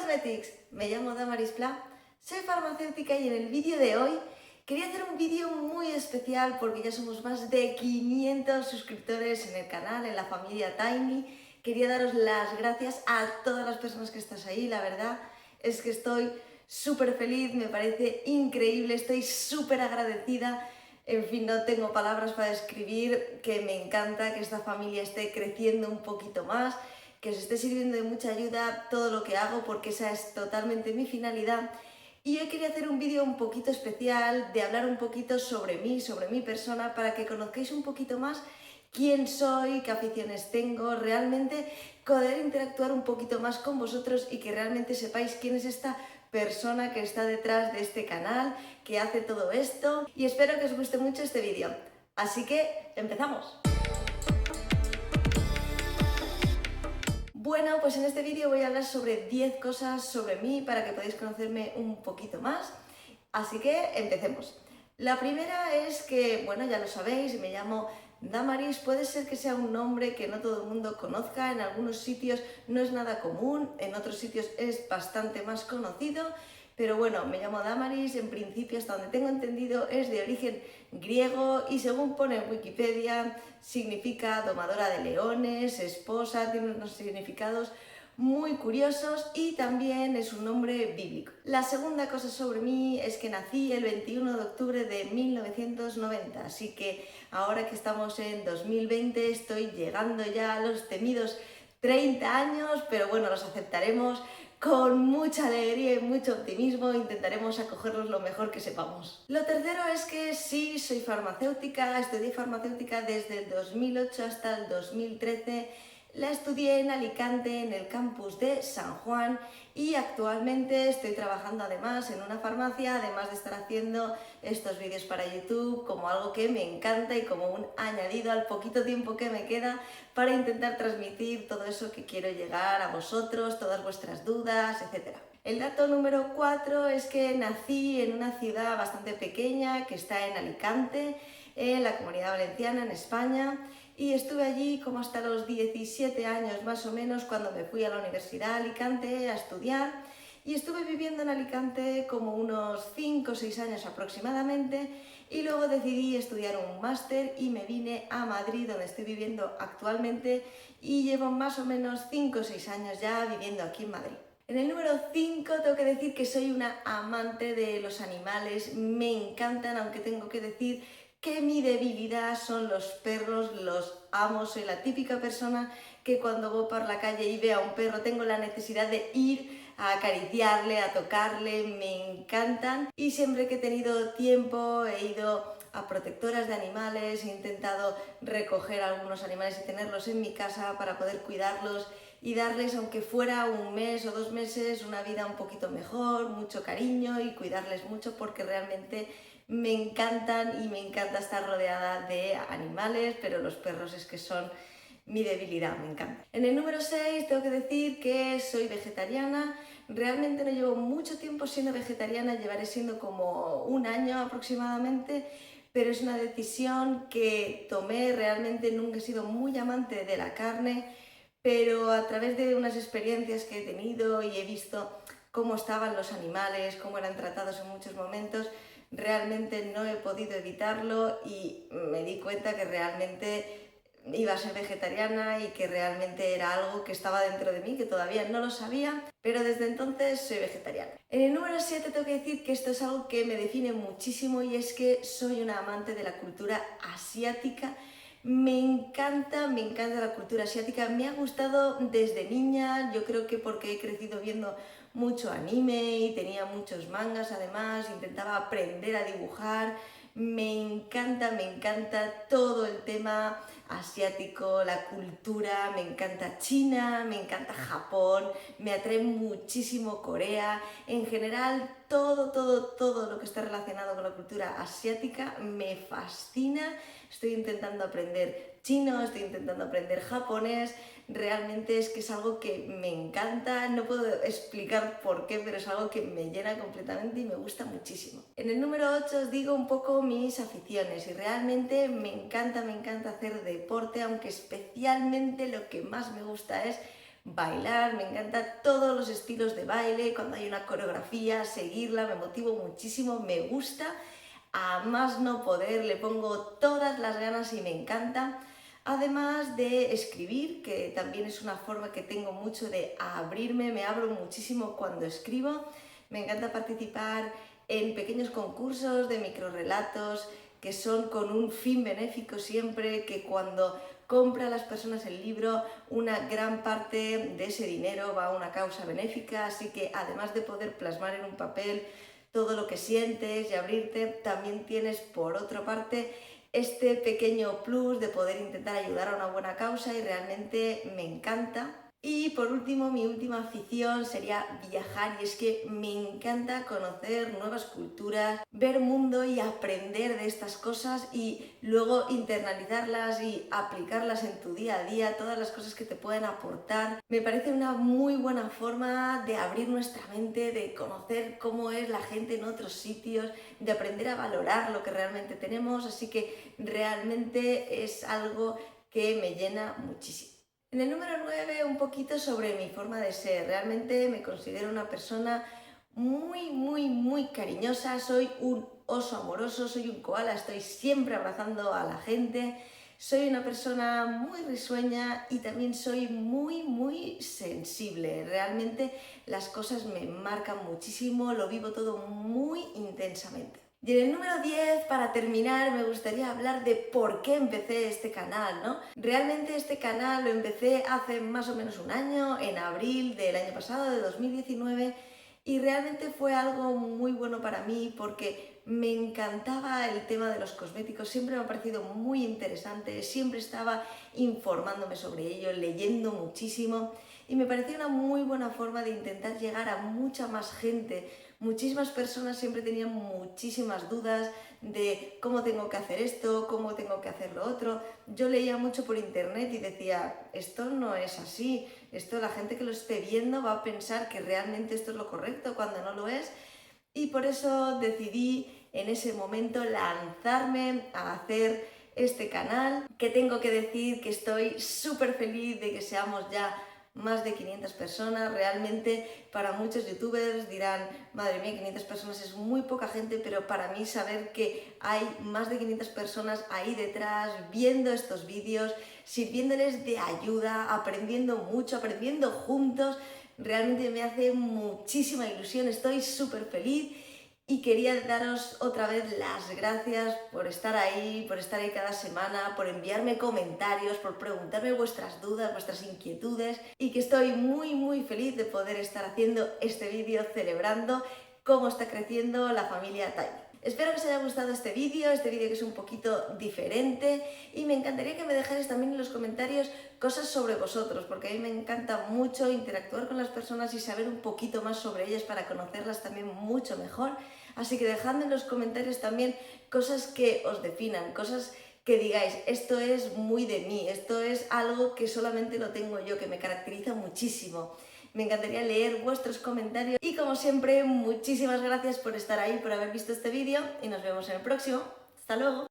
Cosmetics, me llamo Damaris Pla, soy farmacéutica y en el vídeo de hoy quería hacer un vídeo muy especial porque ya somos más de 500 suscriptores en el canal, en la familia Tiny. Quería daros las gracias a todas las personas que estáis ahí, la verdad es que estoy súper feliz, me parece increíble, estoy súper agradecida. En fin, no tengo palabras para describir que me encanta que esta familia esté creciendo un poquito más, que os esté sirviendo de mucha ayuda todo lo que hago, porque esa es totalmente mi finalidad. Y hoy quería hacer un vídeo un poquito especial, de hablar un poquito sobre mí, sobre mi persona, para que conozcáis un poquito más quién soy, qué aficiones tengo, realmente poder interactuar un poquito más con vosotros y que realmente sepáis quién es esta persona que está detrás de este canal, que hace todo esto, y espero que os guste mucho este vídeo. Así que, ¡empezamos! Bueno, pues en este vídeo voy a hablar sobre 10 cosas sobre mí para que podáis conocerme un poquito más. Así que empecemos. La primera es que, bueno, ya lo sabéis, me llamo Damaris. Puede ser que sea un nombre que no todo el mundo conozca, en algunos sitios no es nada común, en otros sitios es bastante más conocido. Pero bueno, me llamo Damaris, en principio, hasta donde tengo entendido, es de origen griego y según pone en Wikipedia, significa domadora de leones, esposa, tiene unos significados muy curiosos y también es un nombre bíblico. La segunda cosa sobre mí es que nací el 21 de octubre de 1990, así que ahora que estamos en 2020 estoy llegando ya a los temidos 30 años, pero bueno, los aceptaremos con mucha alegría y mucho optimismo, intentaremos acogerlos lo mejor que sepamos. Lo tercero es que sí, soy farmacéutica, estudié farmacéutica desde el 2008 hasta el 2013, la estudié en Alicante, en el campus de San Juan, y actualmente estoy trabajando además en una farmacia, además de estar haciendo estos vídeos para YouTube como algo que me encanta y como un añadido al poquito tiempo que me queda para intentar transmitir todo eso que quiero llegar a vosotros, todas vuestras dudas, etc. El dato número 4 es que nací en una ciudad bastante pequeña que está en Alicante, en la Comunidad Valenciana, en España, y estuve allí como hasta los 17 años más o menos, cuando me fui a la Universidad de Alicante a estudiar, y estuve viviendo en Alicante como unos 5 o 6 años aproximadamente, y luego decidí estudiar un máster y me vine a Madrid, donde estoy viviendo actualmente, y llevo más o menos 5 o 6 años ya viviendo aquí en Madrid. En el número 5 tengo que decir que soy una amante de los animales, me encantan, aunque tengo que decir que mi debilidad son los perros, los amo, soy la típica persona que cuando voy por la calle y veo a un perro tengo la necesidad de ir a acariciarle, a tocarle, me encantan, y siempre que he tenido tiempo he ido a protectoras de animales, he intentado recoger algunos animales y tenerlos en mi casa para poder cuidarlos y darles, aunque fuera un mes o 2 meses, una vida un poquito mejor, mucho cariño y cuidarles mucho, porque realmente me encantan y me encanta estar rodeada de animales, pero los perros es que son mi debilidad, me encanta. En el número 6 tengo que decir que soy vegetariana. Realmente no llevo mucho tiempo siendo vegetariana, llevaré siendo como un año aproximadamente, pero es una decisión que tomé. Realmente nunca he sido muy amante de la carne, pero a través de unas experiencias que he tenido y he visto cómo estaban los animales, cómo eran tratados en muchos momentos, realmente no he podido evitarlo y me di cuenta que realmente iba a ser vegetariana y que realmente era algo que estaba dentro de mí, que todavía no lo sabía, pero desde entonces soy vegetariana. En el número 7 tengo que decir que esto es algo que me define muchísimo, y es que soy una amante de la cultura asiática. Me encanta la cultura asiática, me ha gustado desde niña, yo creo que porque he crecido viendo mucho anime y tenía muchos mangas, además intentaba aprender a dibujar. Me encanta todo el tema asiático, la cultura, me encanta China, me encanta Japón, me atrae muchísimo Corea, en general todo lo que está relacionado con la cultura asiática me fascina. Estoy intentando aprender chino, estoy intentando aprender japonés, realmente es que es algo que me encanta, no puedo explicar por qué, pero es algo que me llena completamente y me gusta muchísimo. En el número 8 os digo un poco mis aficiones, y realmente me encanta hacer deporte, aunque especialmente lo que más me gusta es bailar, me encanta todos los estilos de baile, cuando hay una coreografía, seguirla, me motivo muchísimo, me gusta, a más no poder, le pongo todas las ganas y me encanta. Además de escribir, que también es una forma que tengo mucho de abrirme, me abro muchísimo cuando escribo, me encanta participar en pequeños concursos de microrrelatos que son con un fin benéfico siempre, que cuando compra las personas el libro, una gran parte de ese dinero va a una causa benéfica, así que además de poder plasmar en un papel todo lo que sientes y abrirte, también tienes por otra parte este pequeño plus de poder intentar ayudar a una buena causa y realmente me encanta. Y por último, mi última afición sería viajar, y es que me encanta conocer nuevas culturas, ver mundo y aprender de estas cosas y luego internalizarlas y aplicarlas en tu día a día, todas las cosas que te pueden aportar. Me parece una muy buena forma de abrir nuestra mente, de conocer cómo es la gente en otros sitios, de aprender a valorar lo que realmente tenemos, así que realmente es algo que me llena muchísimo. En el número 9, un poquito sobre mi forma de ser. Realmente me considero una persona muy cariñosa, soy un oso amoroso, soy un koala, estoy siempre abrazando a la gente, soy una persona muy risueña y también soy muy sensible. Realmente las cosas me marcan muchísimo, lo vivo todo muy intensamente. Y en el número 10, para terminar, me gustaría hablar de por qué empecé este canal, ¿no? Realmente este canal lo empecé hace más o menos un año, en abril del año pasado, de 2019, y realmente fue algo muy bueno para mí porque me encantaba el tema de los cosméticos, siempre me ha parecido muy interesante, siempre estaba informándome sobre ello, leyendo muchísimo, y me parecía una muy buena forma de intentar llegar a mucha más gente. Muchísimas personas siempre tenían muchísimas dudas de cómo tengo que hacer esto, cómo tengo que hacer lo otro. Yo leía mucho por internet y decía, esto no es así, esto la gente que lo esté viendo va a pensar que realmente esto es lo correcto cuando no lo es. Y por eso decidí en ese momento lanzarme a hacer este canal, que tengo que decir que estoy súper feliz de que seamos ya más de 500 personas. Realmente para muchos youtubers dirán, madre mía, 500 personas es muy poca gente, pero para mí saber que hay más de 500 personas ahí detrás viendo estos vídeos, sirviéndoles de ayuda, aprendiendo mucho, aprendiendo juntos, realmente me hace muchísima ilusión, estoy súper feliz. Y quería daros otra vez las gracias por estar ahí cada semana, por enviarme comentarios, por preguntarme vuestras dudas, vuestras inquietudes, y que estoy muy feliz de poder estar haciendo este vídeo celebrando cómo está creciendo la familia Tiny. Espero que os haya gustado este vídeo que es un poquito diferente, y me encantaría que me dejáis también en los comentarios cosas sobre vosotros, porque a mí me encanta mucho interactuar con las personas y saber un poquito más sobre ellas para conocerlas también mucho mejor. Así que dejadme en los comentarios también cosas que os definan, cosas que digáis, esto es muy de mí, esto es algo que solamente lo tengo yo, que me caracteriza muchísimo. Me encantaría leer vuestros comentarios y, como siempre, muchísimas gracias por estar ahí, por haber visto este vídeo, y nos vemos en el próximo. ¡Hasta luego!